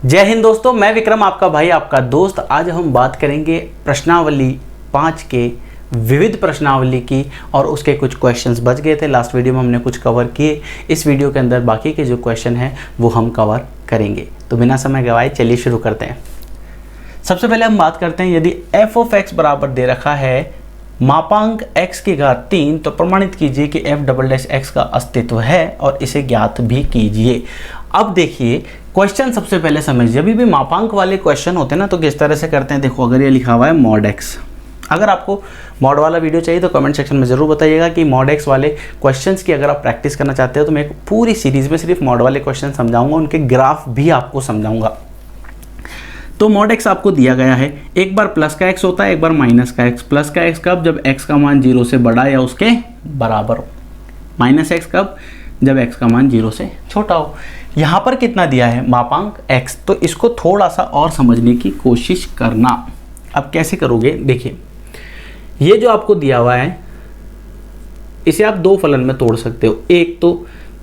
जय हिंद दोस्तों, मैं विक्रम आपका भाई आपका दोस्त। आज हम बात करेंगे प्रश्नावली 5 के विविध प्रश्नावली की और उसके कुछ क्वेश्चंस बच गए थे। लास्ट वीडियो में हमने कुछ कवर किए। इस वीडियो के अंदर बाकी के जो क्वेश्चन हैं वो हम कवर करेंगे। तो बिना समय गवाए चलिए शुरू करते हैं। सबसे पहले हम बात करते हैं, यदि f ऑफ x बराबर दे रखा है मापांक x की घात 3 तो प्रमाणित कीजिए कि f डबल डैश x का अस्तित्व है और इसे ज्ञात भी कीजिए। अब देखिए क्वेश्चन सबसे पहले समझिए। जब भी मापांक वाले क्वेश्चन होते हैं ना तो किस तरह से करते हैं। देखो, अगर ये लिखा हुआ है मॉड x, अगर आपको मॉड वाला वीडियो चाहिए तो कमेंट सेक्शन में ज़रूर बताइएगा कि मॉड x वाले क्वेश्चंस की अगर आप प्रैक्टिस करना चाहते हो तो मैं एक पूरी सीरीज़ में सिर्फ मॉड वाले क्वेश्चन समझाऊंगा, उनके ग्राफ भी आपको समझाऊंगा। तो मॉड x आपको दिया गया है, एक बार प्लस का x होता है, एक बार माइनस का x। प्लस का x कब? जब x का मान 0 से बड़ा या उसके बराबर हो। माइनस x कब? जब x का मान 0 से छोटा हो। यहाँ पर कितना दिया है? मापांक x। तो इसको थोड़ा सा और समझने की कोशिश करना। अब कैसे करोगे? देखिए, ये जो आपको दिया हुआ है इसे आप दो फलन में तोड़ सकते हो। एक तो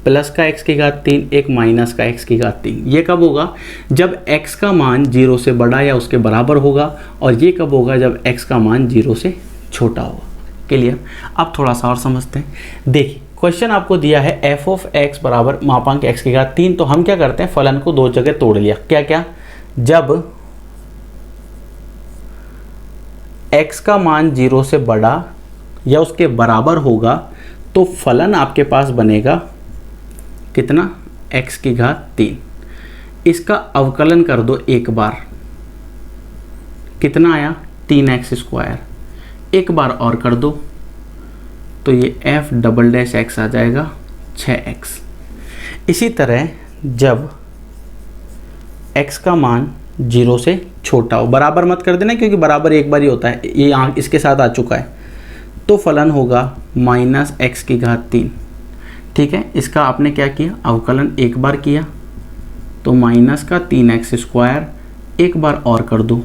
प्लस का x की घात 3, एक माइनस का x की घात 3। ये कब होगा? जब x का मान 0 से बड़ा या उसके बराबर होगा। और ये कब होगा? जब x का मान 0 से छोटा होगा। क्लियर? अब थोड़ा सा और समझते हैं। देखिए, क्वेश्चन आपको दिया है f ऑफ x बराबर मापांक x की घात 3। तो हम क्या करते हैं, फलन को दो जगह तोड़ लिया। क्या क्या? जब x का मान 0 से बड़ा या उसके बराबर होगा तो फलन आपके पास बनेगा कितना? x की घात 3। इसका अवकलन कर दो एक बार, कितना आया? 3x square. एक बार और कर दो तो ये f डबल डैश x आ जाएगा 6x। इसी तरह जब x का मान 0 से छोटा हो, बराबर मत कर देना क्योंकि बराबर एक बार ही होता है, ये यहाँ इसके साथ आ चुका है, तो फलन होगा माइनस x की घात 3। ठीक है, इसका आपने क्या किया? अवकलन एक बार किया तो माइनस का 3x स्क्वायर। एक बार और कर दो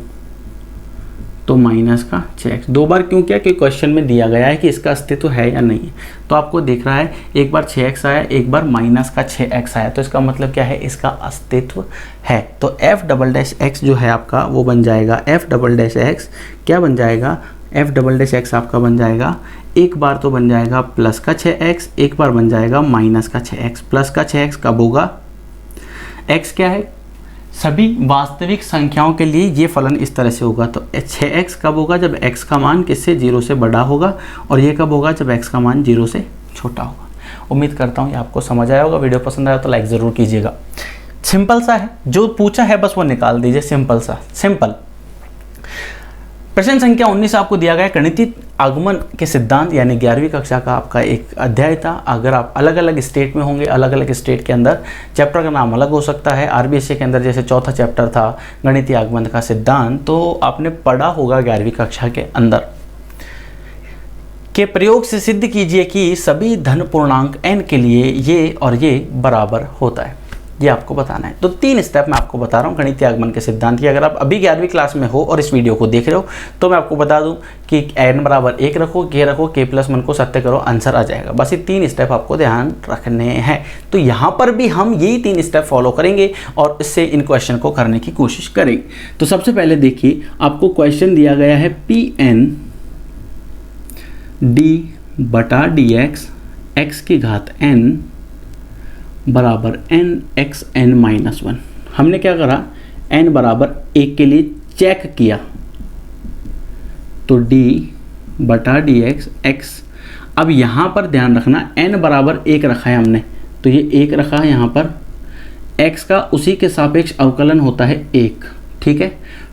तो माइनस का 6x। दो बार क्यों किया? क्योंकि क्वेश्चन में दिया गया है कि इसका अस्तित्व है या नहीं है। तो आपको दिख रहा है एक बार 6x आया, एक बार माइनस का 6x आया, तो इसका मतलब क्या है? इसका अस्तित्व है। तो f डबल डैश x जो है आपका वो बन जाएगा f डबल डैश x। क्या बन जाएगा? f डबल डैश x आपका बन जाएगा, एक बार तो बन जाएगा प्लस का 6x, एक बार बन जाएगा माइनस का 6x। प्लस का 6x कब होगा? x क्या है? सभी वास्तविक संख्याओं के लिए ये फलन इस तरह से होगा। तो 6x कब होगा? जब x का मान किससे? 0 से बड़ा होगा। और ये कब होगा? जब x का मान 0 से छोटा होगा। उम्मीद करता हूँ ये आपको समझ आया होगा। वीडियो पसंद आया तो लाइक ज़रूर कीजिएगा। सिंपल सा है, जो पूछा है बस वो निकाल दीजिए। सिंपल सा, सिंपल। प्रश्न संख्या 19 आपको दिया गया है गणितीय आगमन के सिद्धांत, यानी 11वीं कक्षा का आपका एक अध्याय था। अगर आप अलग अलग स्टेट में होंगे, अलग अलग स्टेट के अंदर चैप्टर का नाम अलग हो सकता है। आरबीएससी के अंदर जैसे चौथा चैप्टर था गणितीय आगमन का सिद्धांत, तो आपने पढ़ा होगा 11वीं कक्षा के अंदर। के प्रयोग से सिद्ध कीजिए कि सभी धन पूर्णांक n के लिए ये और ये बराबर होता है। ये आपको बताना है। तो 3 स्टेप मैं आपको बता रहा हूँ गणितीय आगमन के सिद्धांत की। अगर आप अभी 11वीं क्लास में हो और इस वीडियो को देख रहे हो तो मैं आपको बता दूं कि n बराबर 1 रखो, k रखो, k प्लस 1 को सत्य करो, आंसर आ जाएगा। बस ये 3 स्टेप आपको ध्यान रखने हैं। तो यहाँ पर भी हम यही 3 स्टेप फॉलो करेंगे और इससे इन क्वेश्चन को करने की कोशिश करेंगे। तो सबसे पहले देखिए, आपको क्वेश्चन दिया गया है Pn d बटा dx x की घात n बराबर n(x(n-1)। हमने क्या करा? n बराबर 1 के लिए चेक किया तो d बटा dx x। अब यहाँ पर ध्यान रखना, n बराबर 1 रखा है हमने, तो ये 1 रखा है यहाँ पर। x का उसी के सापेक्ष अवकलन होता है 1। ठीक है,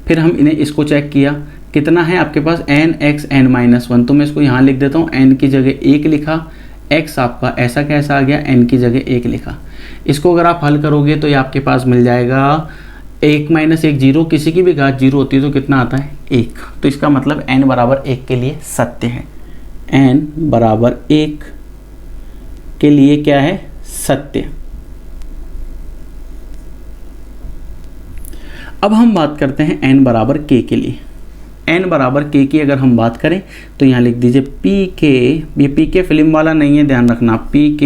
फिर हम इन्हें इसको चेक किया, कितना है आपके पास? n(x(n-1)। तो मैं इसको यहाँ लिख देता हूँ, n की जगह 1 लिखा, x आपका ऐसा कैसा आ गया? n की जगह 1 लिखा। इसको अगर आप हल करोगे तो ये आपके पास मिल जाएगा 1 - 1 0। किसी की भी घात 0 होती है तो कितना आता है? 1। तो इसका मतलब n बराबर 1 के लिए सत्य है। n बराबर 1 के लिए क्या है? सत्य। अब हम बात करते हैं n बराबर k के लिए। n बराबर k की अगर हम बात करें तो यहाँ लिख दीजिए pk, ये pk फिल्म वाला नहीं है, ध्यान रखना, pk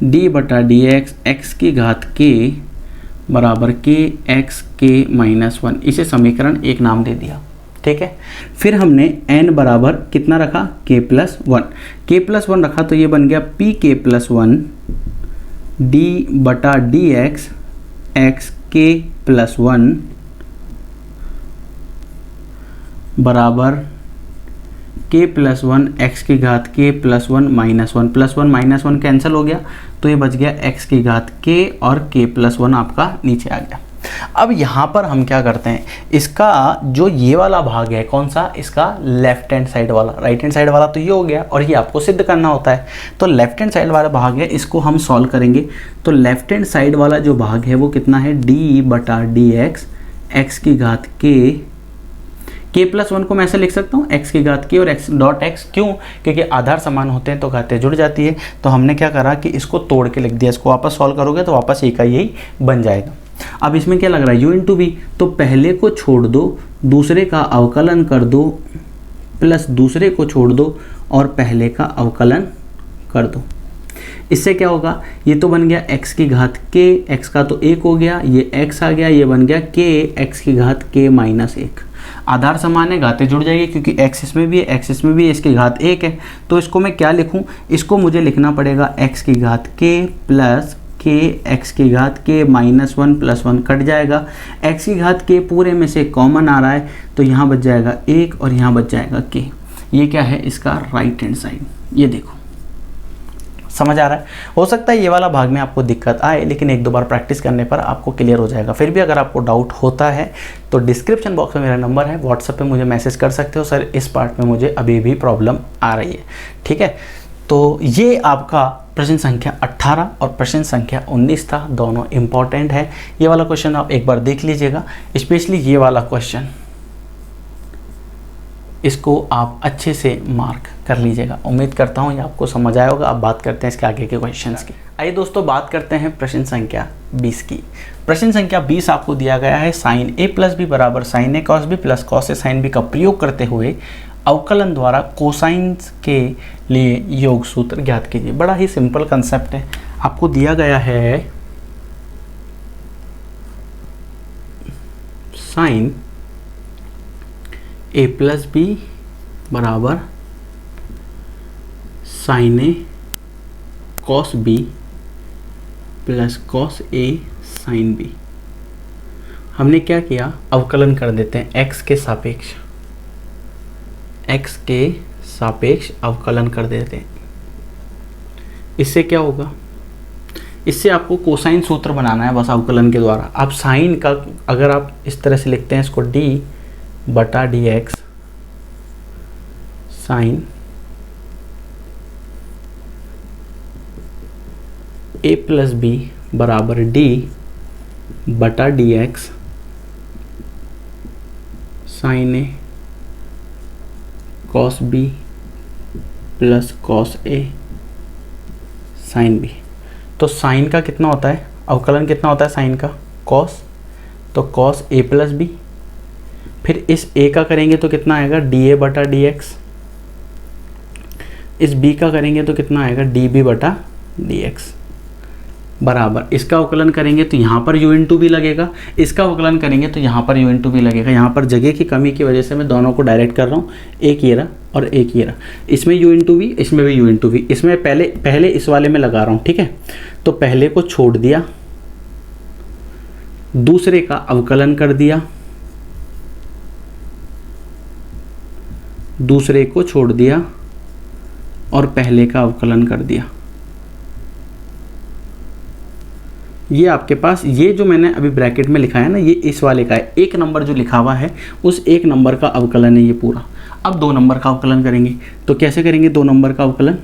d बटा dx x की घात k बराबर के एक्स के माइनस 1, इसे समीकरण 1 नाम दे दिया। ठीक है, फिर हमने n बराबर कितना रखा, k प्लस 1, k प्लस 1 रखा तो ये बन गया पी के प्लस 1 डी बटा डी एक्स एक्स के प्लस 1 बराबर k प्लस 1 एक्स की घात k plus 1 minus 1, plus 1 minus 1 cancel हो गया तो ये बच गया x की घात k और k प्लस 1 आपका नीचे आ गया। अब यहाँ पर हम क्या करते हैं, इसका जो ये वाला भाग है कौन सा, इसका लेफ्ट हैंड साइड वाला, राइट हैंड साइड वाला तो ये हो गया और ये आपको सिद्ध करना होता है। तो लेफ्ट हैंड साइड वाला भाग है, इसको हम सॉल्व करेंगे। तो लेफ्ट हैंड साइड वाला जो भाग है वो कितना है, d बटा डी एक्स एक्स की घात k प्लस 1 को मैं ऐसे लिख सकता हूँ x की घात k और x डॉट x, क्यों, क्योंकि आधार समान होते हैं तो घातें जुड़ जाती है। तो हमने क्या करा कि इसको तोड़ के लिख दिया, इसको वापस सॉल्व करोगे तो वापस एक का यही बन जाएगा। अब इसमें क्या लग रहा है, u इंटू वी, तो पहले को छोड़ दो, दूसरे का अवकलन कर दो, प्लस दूसरे को छोड़ दो और पहले का अवकलन कर दो। इससे क्या होगा, ये तो बन गया x की घात k, x का तो 1 हो गया, ये x आ गया, ये बन गया k x की घात k माइनस 1। आधार समान है, घातें जुड़ जाएगी क्योंकि x इसमें भी है, x इसमें भी है, इसकी घात 1 है। तो इसको मैं क्या लिखूं, इसको मुझे लिखना पड़ेगा x की घात k प्लस k x की घात k माइनस 1 प्लस 1 कट जाएगा, x की घात k पूरे में से कॉमन आ रहा है तो यहाँ बच जाएगा 1 और यहाँ बच जाएगा k। ये क्या है, इसका राइट हैंड साइड। ये देखो, समझ आ रहा है। हो सकता है ये वाला भाग में आपको दिक्कत आए, लेकिन एक दो बार प्रैक्टिस करने पर आपको क्लियर हो जाएगा। फिर भी अगर आपको डाउट होता है तो डिस्क्रिप्शन बॉक्स में मेरा नंबर है, व्हाट्सएप पे मुझे मैसेज कर सकते हो, सर इस पार्ट में मुझे अभी भी प्रॉब्लम आ रही है। ठीक है, तो ये आपका प्रश्न संख्या 18 और प्रश्न संख्या 19 था, दोनों इंपॉर्टेंट है। ये वाला क्वेश्चन आप एक बार देख लीजिएगा, स्पेशली ये वाला क्वेश्चन, इसको आप अच्छे से मार्क कर लीजिएगा। उम्मीद करता हूँ ये आपको समझ आया होगा। अब बात करते हैं इसके आगे के क्वेश्चंस की। आइए दोस्तों, बात करते हैं प्रश्न संख्या 20 की। प्रश्न संख्या 20 आपको दिया गया है, साइन ए प्लस बी बराबर sign A cos B plus cos A sine B का प्रयोग करते हुए अवकलन द्वारा कोसाइंस के लिए योग सूत्र ज्ञात कीजिए। बड़ा ही सिंपल कंसेप्ट है, आपको दिया गया है साइन ए प्लस बी बराबर sign A cos B plus cos A sine B. हमने क्या किया, अवकलन कर देते हैं x के सापेक्ष, x के सापेक्ष अवकलन कर देते हैं। इससे क्या होगा, इससे आपको कोसाइन सूत्र बनाना है बस अवकलन के द्वारा। आप साइन का अगर आप इस तरह से लिखते हैं इसको d बटा डी एक्स साइन ए प्लस बी बराबर डी बटा d x sign A cos B plus cos A sine B. तो साइन का कितना होता है, अवकलन कितना होता है साइन का, कॉस, तो कॉस ए प्लस बी, फिर इस a का करेंगे तो कितना आएगा डी ए बटा डी एक्स, इस b का करेंगे तो कितना आएगा डी बी बटा डी एक्स बराबर, इसका अवकलन करेंगे तो यहाँ पर u इंटू बी लगेगा, इसका अवकलन करेंगे तो यहाँ पर u इंटू बी लगेगा। यहाँ पर जगह की कमी की वजह से मैं दोनों को डायरेक्ट कर रहा हूँ, एक ये रहा और एक ये रहा, इसमें u इंटू बी, इसमें भी u इंटू बी, इसमें पहले इस वाले में लगा रहा हूँ। ठीक है, तो पहले को छोड़ दिया, दूसरे का अवकलन कर दिया, दूसरे को छोड़ दिया और पहले का अवकलन कर दिया। ये आपके पास, ये जो मैंने अभी ब्रैकेट में लिखा है ना, ये इस वाले का है, एक नंबर जो लिखा हुआ है उस एक नंबर का अवकलन है ये पूरा। अब 2 नंबर का अवकलन करेंगे तो कैसे करेंगे 2 नंबर का अवकलन,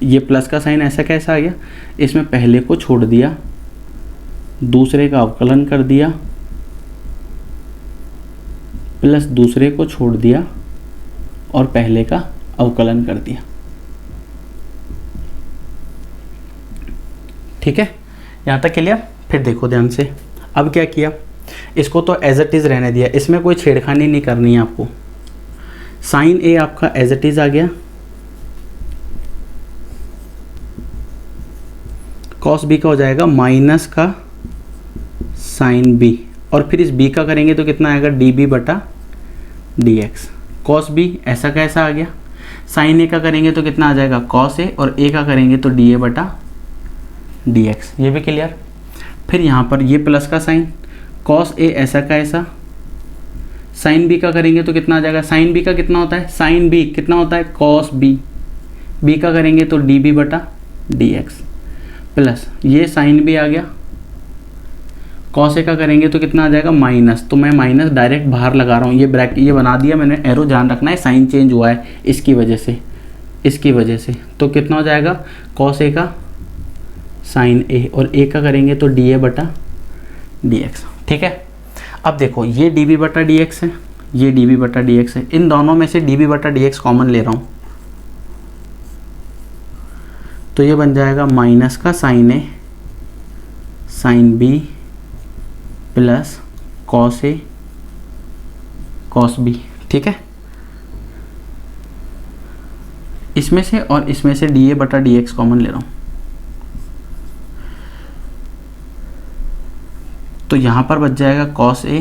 ये प्लस का साइन ऐसा कैसा आ गया, इसमें पहले को छोड़ दिया, दूसरे का अवकलन कर दिया, प्लस दूसरे को छोड़ दिया और पहले का अवकलन कर दिया। ठीक है, यहाँ तक क्लियर। फिर देखो ध्यान से, अब क्या किया, इसको तो एज इट इज़ रहने दिया, इसमें कोई छेड़खानी नहीं करनी है आपको। साइन ए आपका एज इट इज़ आ गया, कॉस बी का हो जाएगा माइनस का साइन बी, और फिर इस बी का करेंगे तो कितना आएगा डी बी बटा डी एक्स। कॉस बी ऐसा कैसा आ गया, साइन ए का करेंगे तो कितना आ जाएगा कॉस ए, और ए का करेंगे तो डी ए बटा डी एक्स। ये भी क्लियर। फिर यहाँ पर ये प्लस का साइन, कॉस ए ऐसा का ऐसा, साइन बी का करेंगे तो कितना आ जाएगा, साइन बी का कितना होता है, साइन बी कितना होता है कॉस बी, बी का करेंगे तो डी बी बटा डी एक्स, प्लस ये साइन बी आ गया, कॉस ए का करेंगे तो कितना आ जाएगा माइनस, तो मैं माइनस डायरेक्ट बाहर लगा रहा हूँ, ये ब्रैकेट ये बना दिया मैंने, एरो ध्यान रखना है, साइन चेंज हुआ है इसकी वजह से, तो कितना हो जाएगा कॉस ए का साइन ए, और ए का करेंगे तो डी ए बटा डी एक्स। ठीक है, अब देखो ये डी बी बटा डी एक्स है, ये डी बी बटा डी एक्स है, इन दोनों में से डी बी बटा डी एक्स कॉमन ले रहा हूँ, तो ये बन जाएगा माइनस का sign A sine B plus cos A cos B. ठीक है, इसमें से और इसमें से डी ए बटा डी एक्स कॉमन ले रहा हूँ, तो यहाँ पर बच जाएगा cos A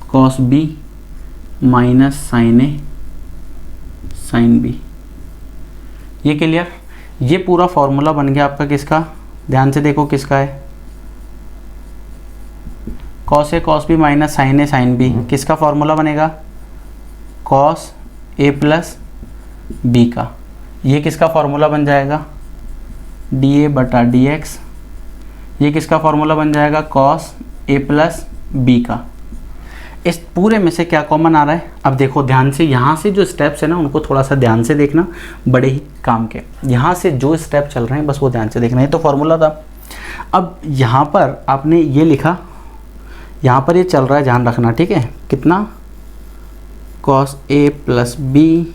cos B minus sign A sine B. ये क्लियर। ये पूरा फॉर्मूला बन गया आपका किसका, ध्यान से देखो किसका है, cos A cos B minus sign A sine B. किसका फॉर्मूला बनेगा, कॉस ए प्लस बी का। ये किसका फॉर्मूला बन जाएगा, डी ए बटा डी एक्स। ये किसका फॉर्मूला बन जाएगा, कॉस ए प्लस बी का। इस पूरे में से क्या कॉमन आ रहा है, अब देखो ध्यान से, यहाँ से जो स्टेप्स है ना उनको थोड़ा सा ध्यान से देखना, बड़े ही काम के। यहाँ से जो स्टेप चल रहे हैं बस वो ध्यान से देखना, ये तो फॉर्मूला था। अब यहाँ पर आपने ये लिखा, यहाँ पर ये चल रहा है, ध्यान रखना, ठीक है। कितना, कॉस a plus b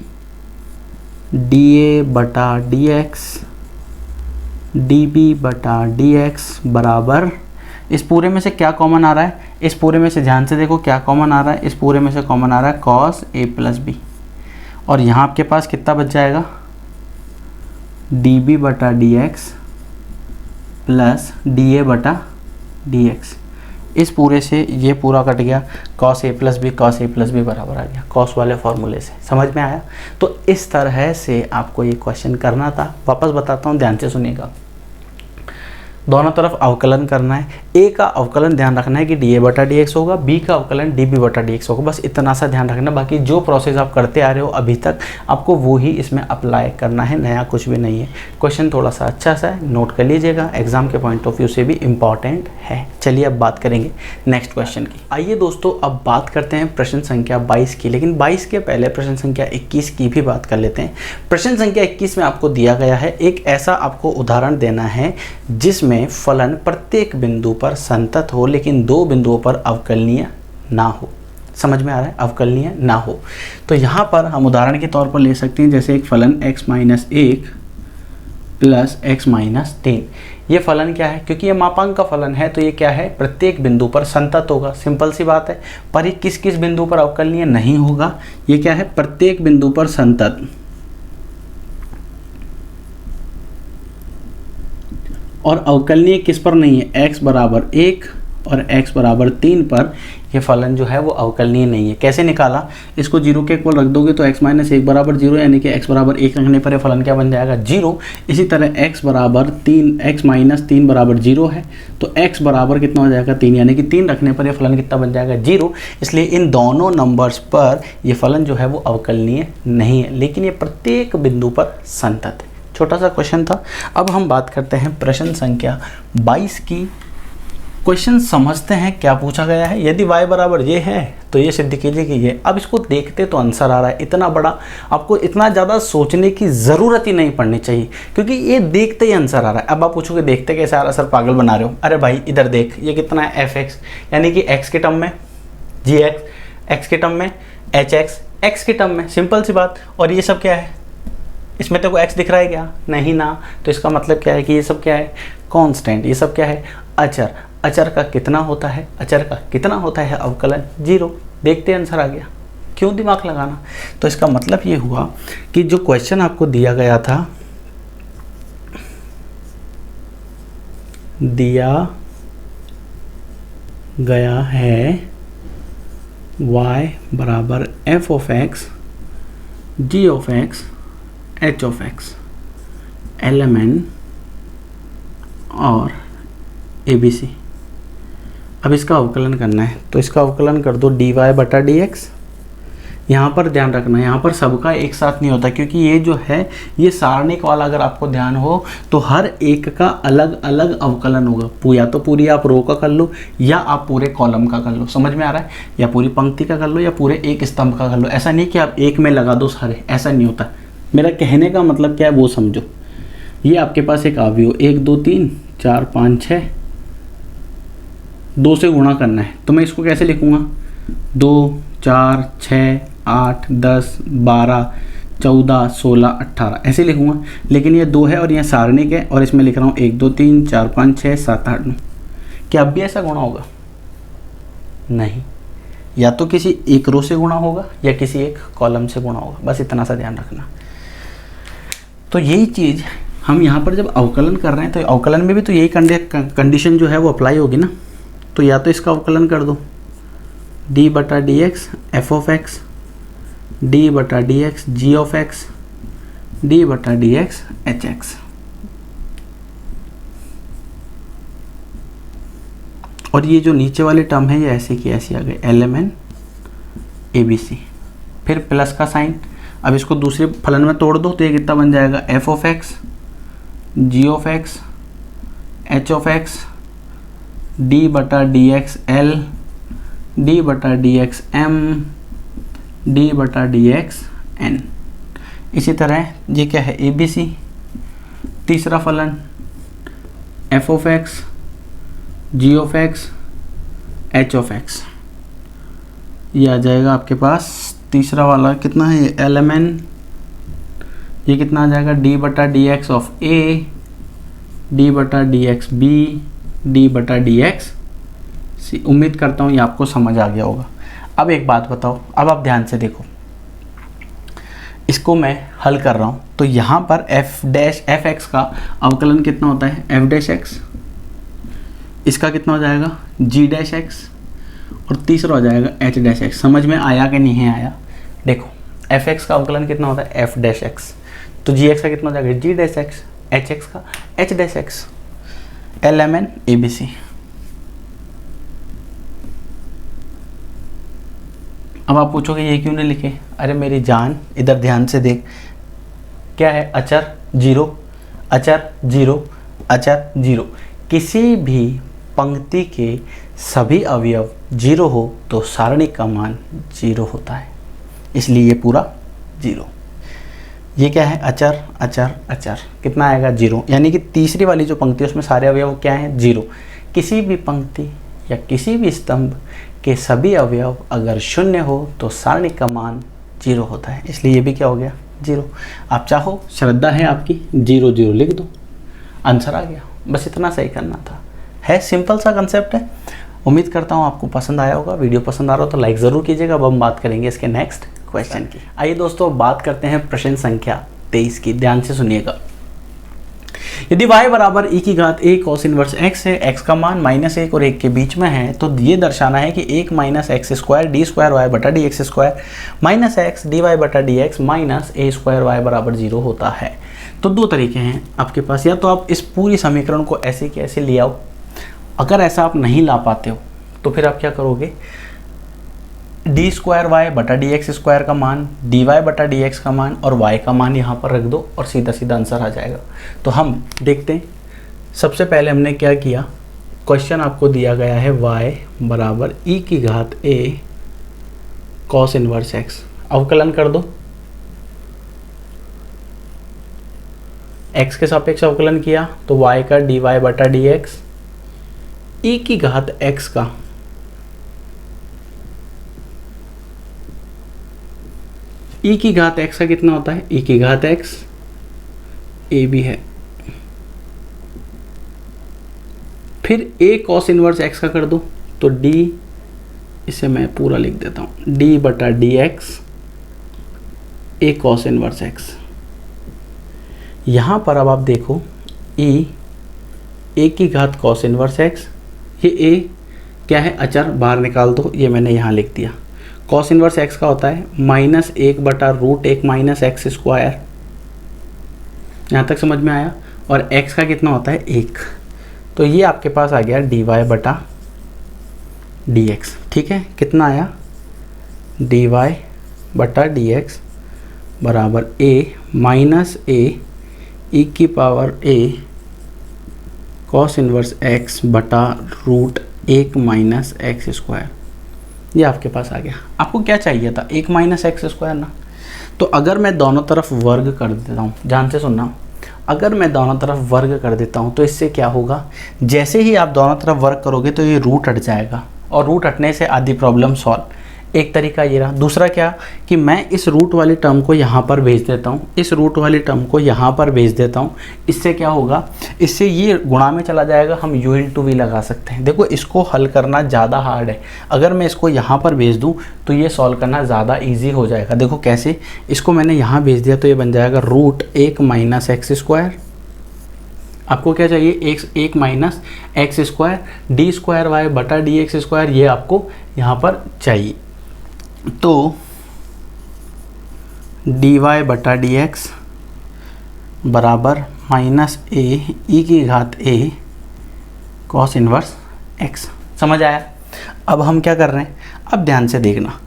d a बटा डी एक्स डी बी बटा डी एक्स बराबर, इस पूरे में से क्या कॉमन आ रहा है, इस पूरे में से ध्यान से देखो क्या कॉमन आ रहा है, इस पूरे में से कॉमन आ रहा है कॉस ए प्लस बी, और यहाँ आपके पास कितना बच जाएगा, डी बी बटा d x plus D a बटा डी एक्स। इस पूरे से ये पूरा कट गया, कॉस ए प्लस बी बराबर आ गया कॉस वाले फॉर्मूले से। समझ में आया। तो इस तरह से आपको ये क्वेश्चन करना था। वापस बताता हूँ, ध्यान से सुनिएगा। दोनों तरफ अवकलन करना है। ए का अवकलन ध्यान रखना है कि डी ए बटा डी एक्स होगा, बी का अवकलन डी बी बटा डी एक्स होगा। बस इतना सा ध्यान रखना, बाकी जो प्रोसेस आप करते आ रहे हो अभी तक आपको वो ही इसमें अप्लाई करना है, नया कुछ भी नहीं है। क्वेश्चन थोड़ा सा अच्छा सा है, नोट कर लीजिएगा, एग्जाम के पॉइंट ऑफ व्यू से भी इम्पॉर्टेंट है। चलिए अब बात करेंगे नेक्स्ट क्वेश्चन की। आइए दोस्तों अब बात करते हैं प्रश्न संख्या 22 की, लेकिन 22 के पहले प्रश्न संख्या 21 की भी बात कर लेते हैं। प्रश्न संख्या 21 में आपको दिया गया है एक ऐसा आपको उदाहरण देना है जिसमें फलन प्रत्येक बिंदु पर संतत हो लेकिन दो बिंदुओं पर अवकलनीय ना हो। समझ में आ रहा है, अवकलनीय ना हो। तो यहाँ पर हम उदाहरण के तौर पर ले सकते हैं, जैसे एक फलन x-1 प्लस x-3। ये फलन क्या है, क्योंकि ये मापांक का फलन है तो ये क्या है, प्रत्येक बिंदु पर संतत होगा। सिंपल सी बात है। पर ये किस किस बिंदु पर अवकलनीय नहीं होगा, ये क्या है, प्रत्येक बिंदु पर संतत। और अवकलनीय किस पर नहीं है, x बराबर 1 और x बराबर 3 पर ये फलन जो है वो अवकलनीय नहीं है। कैसे निकाला, इसको 0 के इक्वल रख दोगे तो x-1 बराबर 0, यानी कि x बराबर 1 रखने पर ये फलन क्या बन जाएगा, 0। इसी तरह x बराबर 3, x-3 बराबर 0 है तो x बराबर कितना हो जाएगा, 3, यानी कि 3 रखने पर ये फलन कितना बन जाएगा, 0। इसलिए इन दोनों नंबर्स पर ये फलन जो है वो अवकलनीय नहीं है, लेकिन ये प्रत्येक बिंदु पर संतत है। छोटा सा क्वेश्चन था। अब हम बात करते हैं प्रश्न संख्या 22 की। क्वेश्चन समझते हैं क्या पूछा गया है। यदि y बराबर ये है तो ये सिद्ध कीजिए कि ये। अब इसको देखते तो आंसर आ रहा है इतना बड़ा, आपको इतना ज़्यादा सोचने की ज़रूरत ही नहीं पड़नी चाहिए, क्योंकि ये देखते ही आंसर आ रहा है। अब आप पूछोगे देखते कैसे आ रहा है सर, पागल बना रहे हो। अरे भाई इधर देख, ये कितना है fx, यानी कि x के टर्म में gx, x के टर्म में hx, x के टर्म में, सिंपल सी बात। और ये सब क्या है, इसमें तो कोई x दिख रहा है क्या, नहीं ना। तो इसका मतलब क्या है कि ये सब क्या है, कांस्टेंट। ये सब क्या है, अचर। अचर का कितना होता है, अचर का कितना होता है अवकलन, 0। देखते आंसर आ गया, क्यों दिमाग लगाना। तो इसका मतलब ये हुआ कि जो क्वेश्चन आपको दिया गया था, गया है y बराबर f of x g of x h of x lmn और abc। अब इसका अवकलन करना है, तो इसका अवकलन कर दो dy बटा dx। यहाँ पर ध्यान रखना, यहाँ पर सबका एक साथ नहीं होता, क्योंकि ये जो है ये सारणिक वाला अगर आपको ध्यान हो तो हर एक का अलग अलग अवकलन होगा। या तो पूरी आप रो का कर लो या आप पूरे कॉलम का कर लो, समझ में आ रहा है, या पूरी पंक्ति का कर लो या पूरे एक स्तंभ का कर लो। ऐसा नहीं कि आप एक में लगा दो सारे, ऐसा नहीं होता। मेरा कहने का मतलब क्या है वो समझो। ये आपके पास एक अवयव 1 2 3 4 5 6, 2 से गुणा करना है, तो मैं इसको कैसे लिखूँगा? 2 4 6 8 10 12 14 16 18 ऐसे लिखूँगा। लेकिन ये 2 है और ये सारणिक है और इसमें लिख रहा हूँ 1 2 3 4 5 6 7 8 9। क्या अब भी ऐसा गुणा होगा? नहीं, या तो किसी एक रो से गुणा होगा या किसी एक कॉलम से गुणा होगा, बस इतना सा ध्यान रखना। तो यही चीज़ हम यहाँ पर जब अवकलन कर रहे हैं तो अवकलन में भी तो यही कंडीशन जो है वो अप्लाई होगी ना। तो या तो इसका अवकलन कर दो d बटा d x f of x, d बटा d x g of x, d बटा डी एक्स एच एक्स। और ये जो नीचे वाले टर्म है ये ऐसे की ऐसे आ गए lmn abc, फिर प्लस का साइन। अब इसको दूसरे फलन में तोड़ दो तो ये कितना बन जाएगा? f of x g of x h of x d बटा डी एक्स एल, d बटा डी एक्स एम, d बटा डी एक्स एन। इसी तरह ये क्या है? abc। तीसरा फलन f of x g of x h of x, ये आ जाएगा आपके पास। तीसरा वाला कितना है? lmn, ये कितना आ जाएगा? d बटा d x of a, d बटा डी एक्स b, d बटा डी एक्स सी। उम्मीद करता हूँ ये आपको समझ आ गया होगा। अब एक बात बताओ, अब आप ध्यान से देखो, इसको मैं हल कर रहा हूँ तो यहाँ पर f x का अवकलन कितना होता है? f डैश x, इसका कितना हो जाएगा? g डैश x, और तीसरा हो जाएगा h डैश x। समझ में आया कि नहीं आया? देखो f x का अवकलन कितना होता है? f डैश x, तो g x का कितना हो जाएगा? g dash x, h x का h dash x, lmn abc। अब आप पूछोगे ये क्यों नहीं लिखे? अरे मेरी जान, इधर ध्यान से देख, क्या है? अचर 0, अचर 0, अचर 0। किसी भी पंक्ति के सभी अवयव 0 हो तो सारणी का मान 0 होता है, इसलिए ये पूरा 0। ये क्या है? अचर अचर अचर, कितना आएगा? 0। यानी कि तीसरी वाली जो पंक्ति है उसमें सारे अवयव क्या हैं? 0। किसी भी पंक्ति या किसी भी स्तंभ के सभी अवयव अगर 0 हो तो सारणी का मान 0 होता है, इसलिए ये भी क्या हो गया? 0। आप चाहो, श्रद्धा है आपकी, 0 0 लिख दो, आंसर आ गया। बस इतना सही करना था। है सिंपल सा कंसेप्ट है। उम्मीद करता हूँ आपको पसंद आया होगा। वीडियो पसंद आ रहा हो तो लाइक ज़रूर कीजिएगा। अब हम बात करेंगे इसके नेक्स्ट क्वेश्चन की। आइए दोस्तों बात करते हैं प्रश्न संख्या 23 की। ध्यान से सुनिएगा। यदि y बराबर e की घात a cos इनवर्स x है, x का मान -1 और 1 के बीच में है, तो ये दर्शाना है कि 1 minus x square d square y बटा d x square minus x d y बटा d x minus a square y बराबर 0 होता है। तो दो तरीके हैं आपके पास, या तो आप इस पूरी समीकरण को ऐसे के ऐसे ले आओ। अगर ऐसा आप नहीं ला पाते हो तो फिर आप क्या करोगे? डी स्क्वायर वाई बटा डी एक्स स्क्वायर का मान, डी वाई बटा डी एक्स का मान और वाई का मान यहाँ पर रख दो और सीधा सीधा आंसर आ जाएगा। तो हम देखते हैं। सबसे पहले हमने क्या किया, क्वेश्चन आपको दिया गया है y बराबर e की घात a cos इनवर्स x, अवकलन कर दो। x के सापेक्ष अवकलन किया तो y का dy बटा डी एक्स, e की घात x का e की घात x का कितना होता है? e की घात x a भी है। फिर a cos इनवर्स x का कर दो तो d, इसे मैं पूरा लिख देता हूँ, d बटा d x a cos inverse x। यहाँ पर अब आप देखो e a की घात cos इनवर्स x, ये a क्या है, अचर, बाहर निकाल दो, ये मैंने यहाँ लिख दिया। कॉस इनवर्स एक्स का होता है -1/√1 माइनस एक्स स्क्वायर, यहाँ तक समझ में आया। और x का कितना होता है, 1। तो ये आपके पास आ गया dy/dx। ठीक है, कितना आया, dy/dx बराबर a माइनस a e की power a cos inverse x/√1 minus x square. ये आपके पास आ गया। आपको क्या चाहिए था, 1 माइनस एक्स स्क्वायर ना। तो अगर मैं दोनों तरफ वर्ग कर देता हूँ, ध्यान से सुनना, अगर मैं दोनों तरफ वर्ग कर देता हूँ तो इससे क्या होगा, जैसे ही आप दोनों तरफ वर्ग करोगे तो ये रूट हट जाएगा, और रूट हटने से आधी प्रॉब्लम सॉल्व। एक तरीका ये रहा। दूसरा क्या, कि मैं इस रूट वाली टर्म को यहाँ पर भेज देता हूँ, इस रूट वाली टर्म को यहाँ पर भेज देता हूँ। इससे क्या होगा, इससे ये गुणा में चला जाएगा, हम u × v लगा सकते हैं। देखो इसको हल करना ज़्यादा हार्ड है, अगर मैं इसको यहाँ पर भेज दूँ तो ये सॉल्व करना ज़्यादा ईजी हो जाएगा। देखो कैसे, इसको मैंने यहाँ भेज दिया तो ये बन जाएगा √1 माइनस एक्स स्क्वायर। आपको क्या चाहिए, 1 माइनस एक्स स्क्वायर, d²y/dx², ये आपको यहाँ पर चाहिए। तो dy/dx बराबर -a e⁻a cos inverse x। समझ आया। अब हम क्या कर रहे हैं, अब ध्यान से देखना,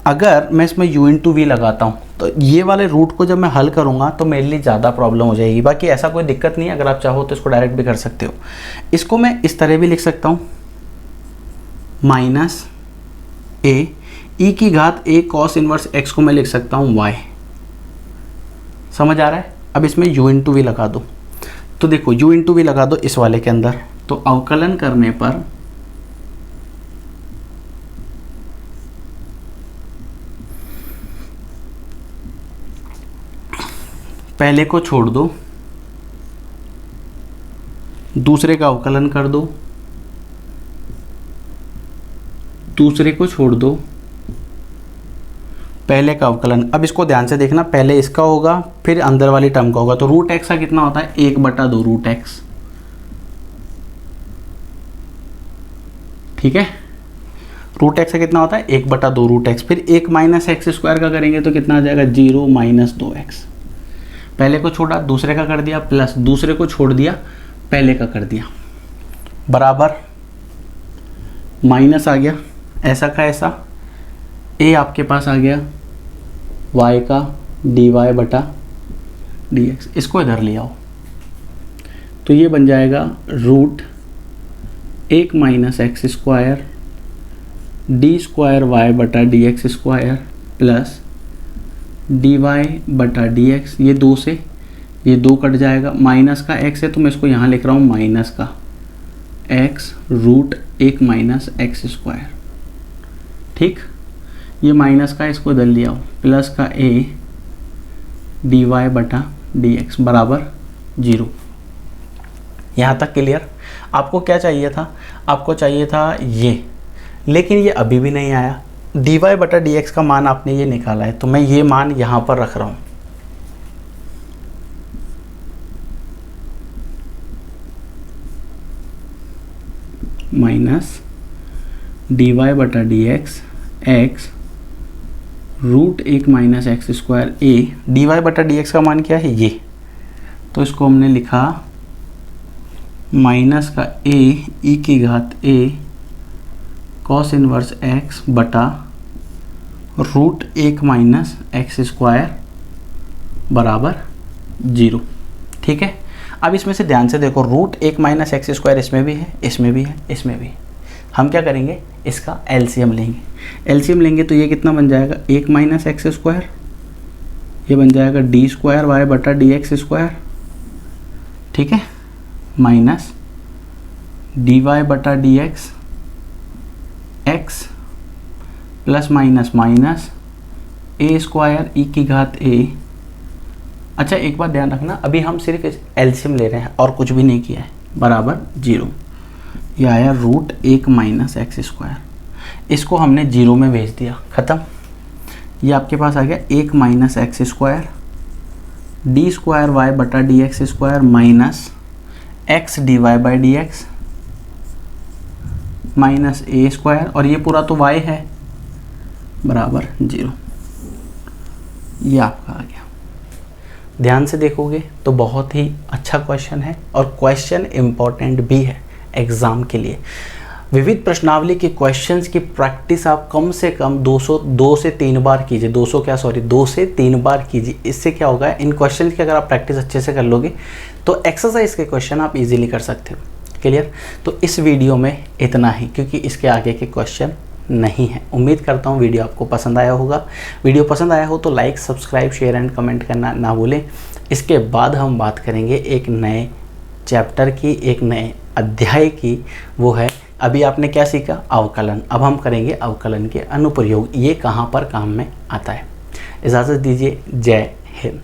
अगर मैं इसमें u × v लगाता हूँ तो ये वाले रूट को जब मैं हल करूँगा तो मेरे लिए ज़्यादा प्रॉब्लम हो जाएगी। बाकी ऐसा कोई दिक्कत नहीं है, अगर आप चाहो तो इसको डायरेक्ट भी कर सकते हो। इसको मैं इस तरह भी लिख सकता हूँ, -a e⁻a cos inverse x को मैं लिख सकता हूँ y। समझ आ रहा है। अब इसमें u × v लगा दो, तो देखो u × v लगा दो इस वाले के अंदर, तो अवकलन करने पर पहले को छोड़ दो, दूसरे का अवकलन कर दो, दूसरे को छोड़ दो, पहले का अवकलन। अब इसको ध्यान से देखना, पहले इसका होगा फिर अंदर वाली टर्म का होगा। तो √x का कितना होता है, 1/2√x। ठीक है, √x का कितना होता है, 1/2√x। फिर 1 माइनस एक्स स्क्वायर का करेंगे तो कितना आ जाएगा, 0 - 2x। पहले को छोड़ा, दूसरे का कर दिया, प्लस दूसरे को छोड़ दिया, पहले का कर दिया, बराबर माइनस आ गया, ऐसा का ऐसा, a आपके पास आ गया y का dy/dx। इसको इधर ले आओ तो ये बन जाएगा √1 minus x square d²y/dx² plus dy/dx। ये 2 से ये 2 कट जाएगा, माइनस का x है तो मैं इसको यहाँ लिख रहा हूँ माइनस का x √1 माइनस एक्स स्क्वायर। ठीक, ये माइनस का इसको इधर ले आओ, प्लस का a dy/dx बराबर 0। यहाँ तक क्लियर। आपको क्या चाहिए था, आपको चाहिए था ये, लेकिन ये अभी भी नहीं आया। dy/dx का मान आपने ये निकाला है, तो मैं ये मान यहाँ पर रख रहा हूँ। Minus dy/dx x √1 minus x square a, dy/dx का मान क्या है, ये, तो इसको हमने लिखा माइनस का a e⁻a cos inverse x बटा √1 माइनस एक्स स्क्वायर बराबर 0। ठीक है, अब इसमें से ध्यान से देखो, √1 माइनस एक्स स्क्वायर इसमें भी है, इसमें भी है, इसमें भी है। हम क्या करेंगे, इसका एलसीएम लेंगे। एलसीएम लेंगे तो ये कितना बन जाएगा, 1 माइनस एक्स स्क्वायर, ये बन जाएगा d²y/dx²। ठीक है, minus dy/dx x plus minus minus a² e⁻a। अच्छा, एक बात ध्यान रखना, अभी हम सिर्फ एलसीएम ले रहे हैं और कुछ भी नहीं किया है, बराबर 0। यह आया √1 माइनस एक्स स्क्वायर, इसको हमने 0 में भेज दिया, ख़त्म। ये आपके पास आ गया 1 minus x square d²y/dx² minus x dy/dx minus a square, और ये पूरा तो y है, बराबर 0। ये आपका आ गया। ध्यान से देखोगे तो बहुत ही अच्छा क्वेश्चन है और क्वेश्चन इम्पॉर्टेंट भी है एग्ज़ाम के लिए। विविध प्रश्नावली के क्वेश्चंस की प्रैक्टिस आप कम से कम 2 से 3 बार कीजिए। 2 से 3 बार कीजिए। इससे क्या होगा, इन क्वेश्चंस की अगर आप प्रैक्टिस अच्छे से कर लोगे तो एक्सरसाइज के क्वेश्चन आप इजीली कर सकते हो। क्लियर? तो इस वीडियो में इतना ही, क्योंकि इसके आगे के क्वेश्चन नहीं है। उम्मीद करता हूँ वीडियो आपको पसंद आया होगा। वीडियो पसंद आया हो तो like, subscribe, share and comment करना ना भूलें। इसके बाद हम बात करेंगे एक नए चैप्टर की, एक नए अध्याय की। वो है, अभी आपने क्या सीखा, अवकलन। अब हम करेंगे अवकलन के अनुप्रयोग, ये कहाँ पर काम में आता है। इजाज़त दीजिए। जय हिंद।